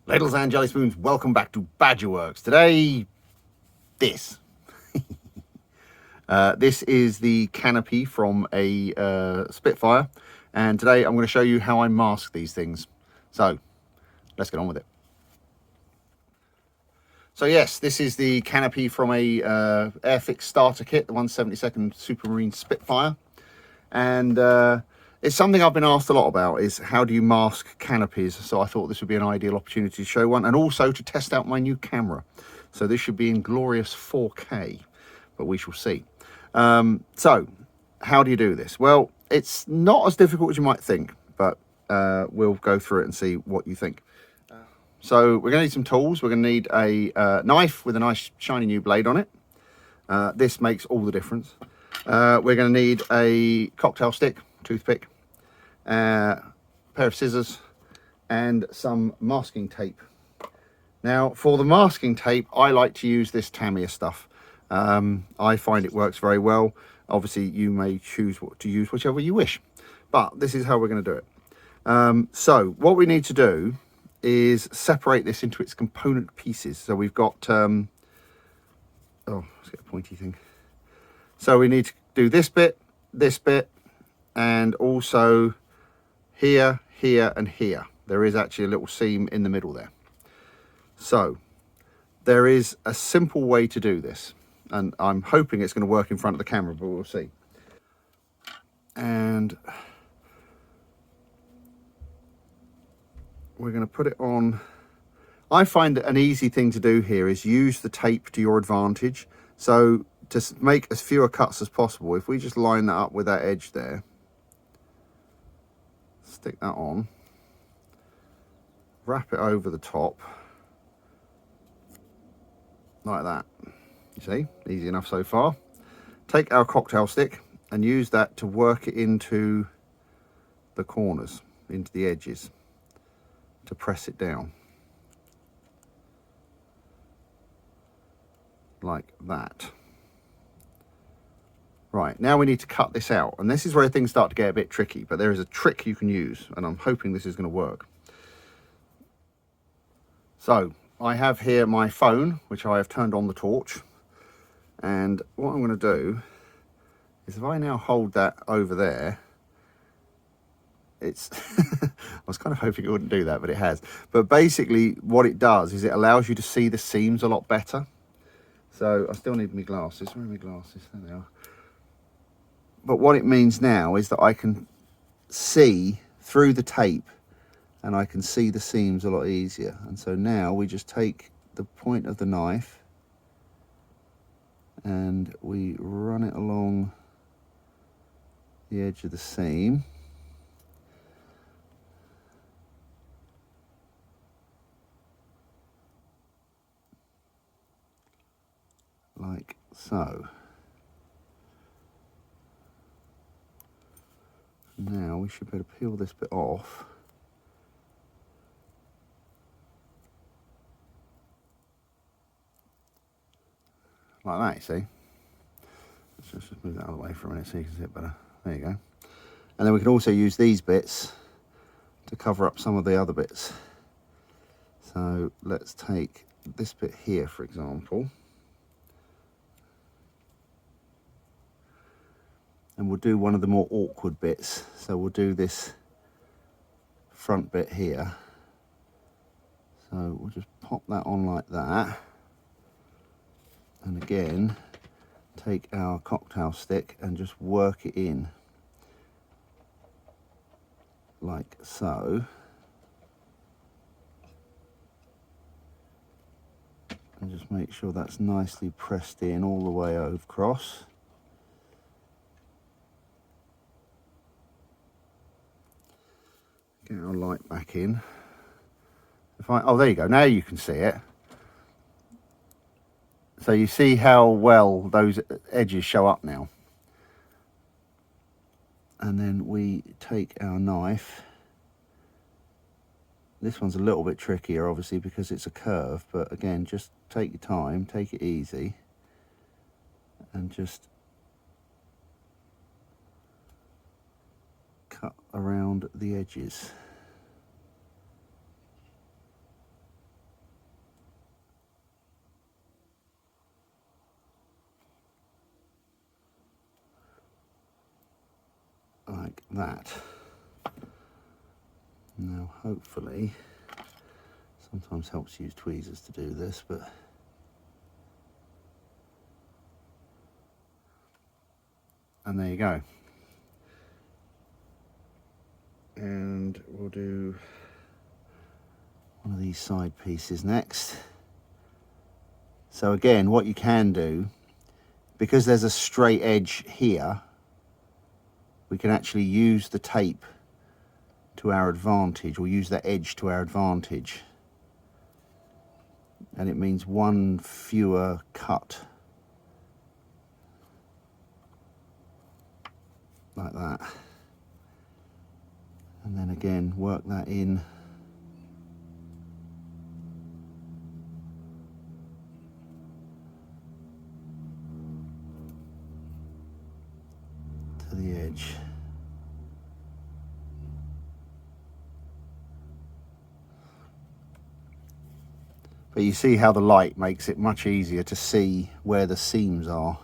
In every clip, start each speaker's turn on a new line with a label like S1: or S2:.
S1: Ladles and jelly spoons, welcome back to Badgerworks. Today, this. This is the canopy from a Spitfire, and today I'm going to show you how I mask these things. So, let's get on with it. So yes, this is the canopy from a Airfix starter kit, the 172nd Supermarine Spitfire, and it's something I've been asked a lot about, is how do you mask canopies? So I thought this would be an ideal opportunity to show one, and also to test out my new camera. So this should be in glorious 4K, but we shall see. So how do you do this? Well, it's not as difficult as you might think, but we'll go through it and see what you think. So we're going to need some tools. We're going to need a knife with a nice shiny new blade on it. This makes all the difference. We're going to need a cocktail stick, toothpick, a pair of scissors, and some masking tape. Now, for the masking tape, I like to use this Tamiya stuff. I find it works very well. Obviously, you may choose to use whichever you wish, but this is how we're going to do it. So what we need to do is separate this into its component pieces. So we've got, oh, let's get a pointy thing. So we need to do this bit, and also here, here, and here. There is actually a little seam in the middle there. So there is a simple way to do this, and I'm hoping it's going to work in front of the camera, but we'll see. And we're going to put it on. I find that an easy thing to do here is use the tape to your advantage. So to make as fewer cuts as possible, if we just line that up with that edge there, stick that on, wrap it over the top like that. You see, easy enough so far. Take our cocktail stick and use that to work it into the corners, into the edges, to press it down like that. Right, now we need to cut this out, and this is where things start to get a bit tricky, but there is a trick you can use, and I'm hoping this is going to work. So I have here my phone, which I have turned on the torch, and what I'm going to do is, if I now hold that over there, it's I was kind of hoping it wouldn't do that, but it has. But basically what it does is it allows you to see the seams a lot better. So I still need my glasses. Where are my glasses? There they are. But what it means now is that I can see through the tape, and I can see the seams a lot easier. And so now we just take the point of the knife and we run it along the edge of the seam. Like so. Now we should be able to peel this bit off. Like that, you see. Let's just move that out of the way for a minute so you can see it better. There you go. And then we can also use these bits to cover up some of the other bits. So let's take this bit here, for example. And we'll do one of the more awkward bits. So we'll do this front bit here. So we'll just pop that on like that. And again, take our cocktail stick and just work it in like so. And just make sure that's nicely pressed in all the way across. Get our light back in. Oh, there you go. Now you can see it. So you see how well those edges show up now. And then we take our knife. This one's a little bit trickier, obviously, because it's a curve. But again, just take your time, take it easy, and just cut around the edges. like that. Now hopefully, sometimes helps to use tweezers to do this, but and there you go. And we'll do one of these side pieces next. So again, what you can do, because there's a straight edge here, we can actually use the tape to our advantage, or use that edge to our advantage. And it means one fewer cut. Like that. And then again, work that in to the edge. But you see how the light makes it much easier to see where the seams are.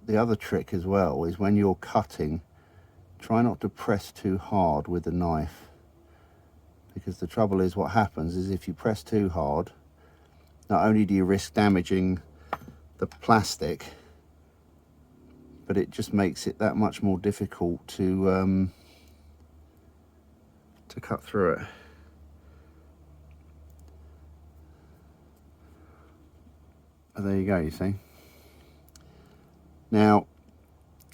S1: The other trick as well is when you're cutting, try not to press too hard with the knife, because the trouble is, what happens is if you press too hard, not only do you risk damaging the plastic, but it just makes it that much more difficult to cut through it. And there you go, you see. Now,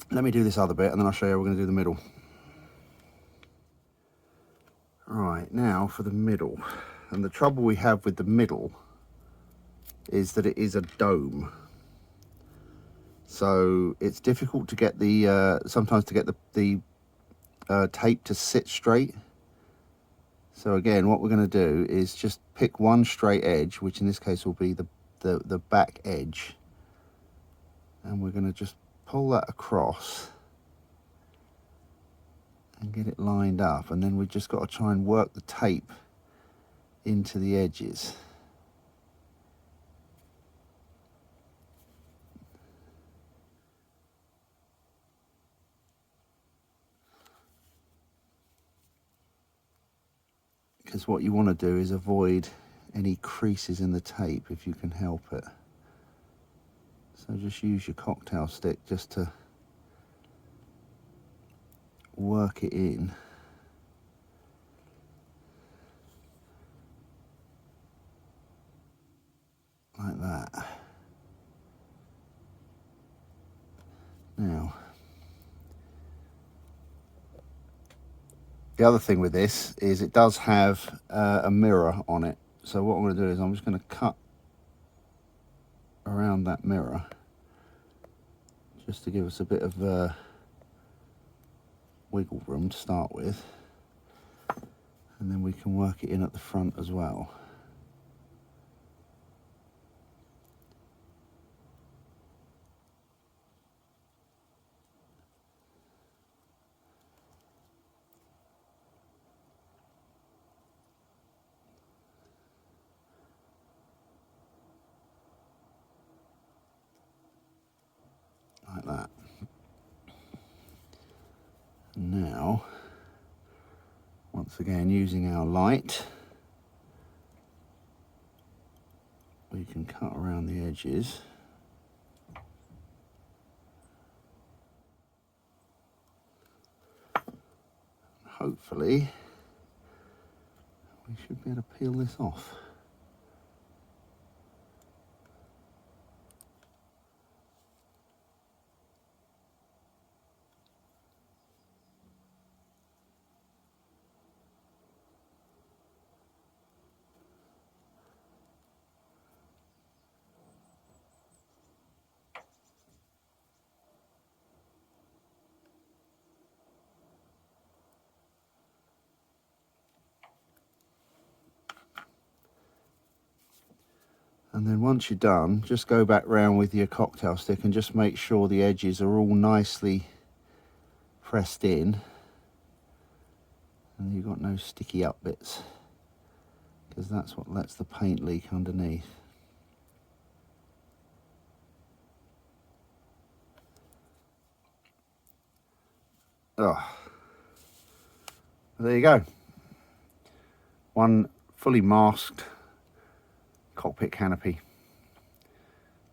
S1: let me do this other bit and then I'll show you how we're going to do the middle. Right, now for the middle. And the trouble we have with the middle is that it is a dome. So it's difficult to get the, sometimes to get the tape to sit straight. So again, what we're going to do is just pick one straight edge, which in this case will be the back edge. And we're going to just pull that across and get it lined up, and then we've just got to try and work the tape into the edges. Because what you want to do is avoid any creases in the tape if you can help it. So just use your cocktail stick just to work it in. Like that. Now, the other thing with this is it does have a mirror on it. So what I'm going to do is I'm just going to cut around that mirror just to give us a bit of wiggle room to start with, and then we can work it in at the front as well. Like that. Now, once again, using our light, we can cut around the edges. Hopefully, we should be able to peel this off. And then once you're done, just go back round with your cocktail stick and just make sure the edges are all nicely pressed in. And you've got no sticky up bits, because that's what lets the paint leak underneath. Oh, there you go. One fully masked cockpit canopy.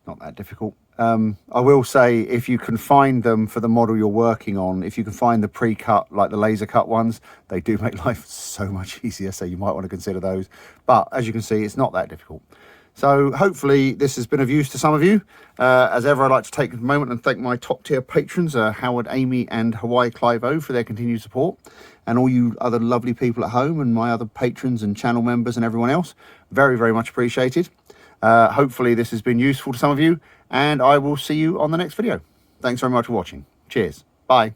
S1: Not that difficult. I will say, if you can find them for the model you're working on, if you can find the pre-cut, like the laser cut ones, they do make life so much easier, so you might want to consider those. But as you can see, it's not that difficult. So hopefully this has been of use to some of you. As ever, I'd like to take a moment and thank my top tier patrons, Howard, Amy and Hawaii Clive O, for their continued support, and all you other lovely people at home and my other patrons and channel members and everyone else. Very, very much appreciated. Hopefully this has been useful to some of you, and I will see you on the next video. Thanks very much for watching. Cheers. Bye.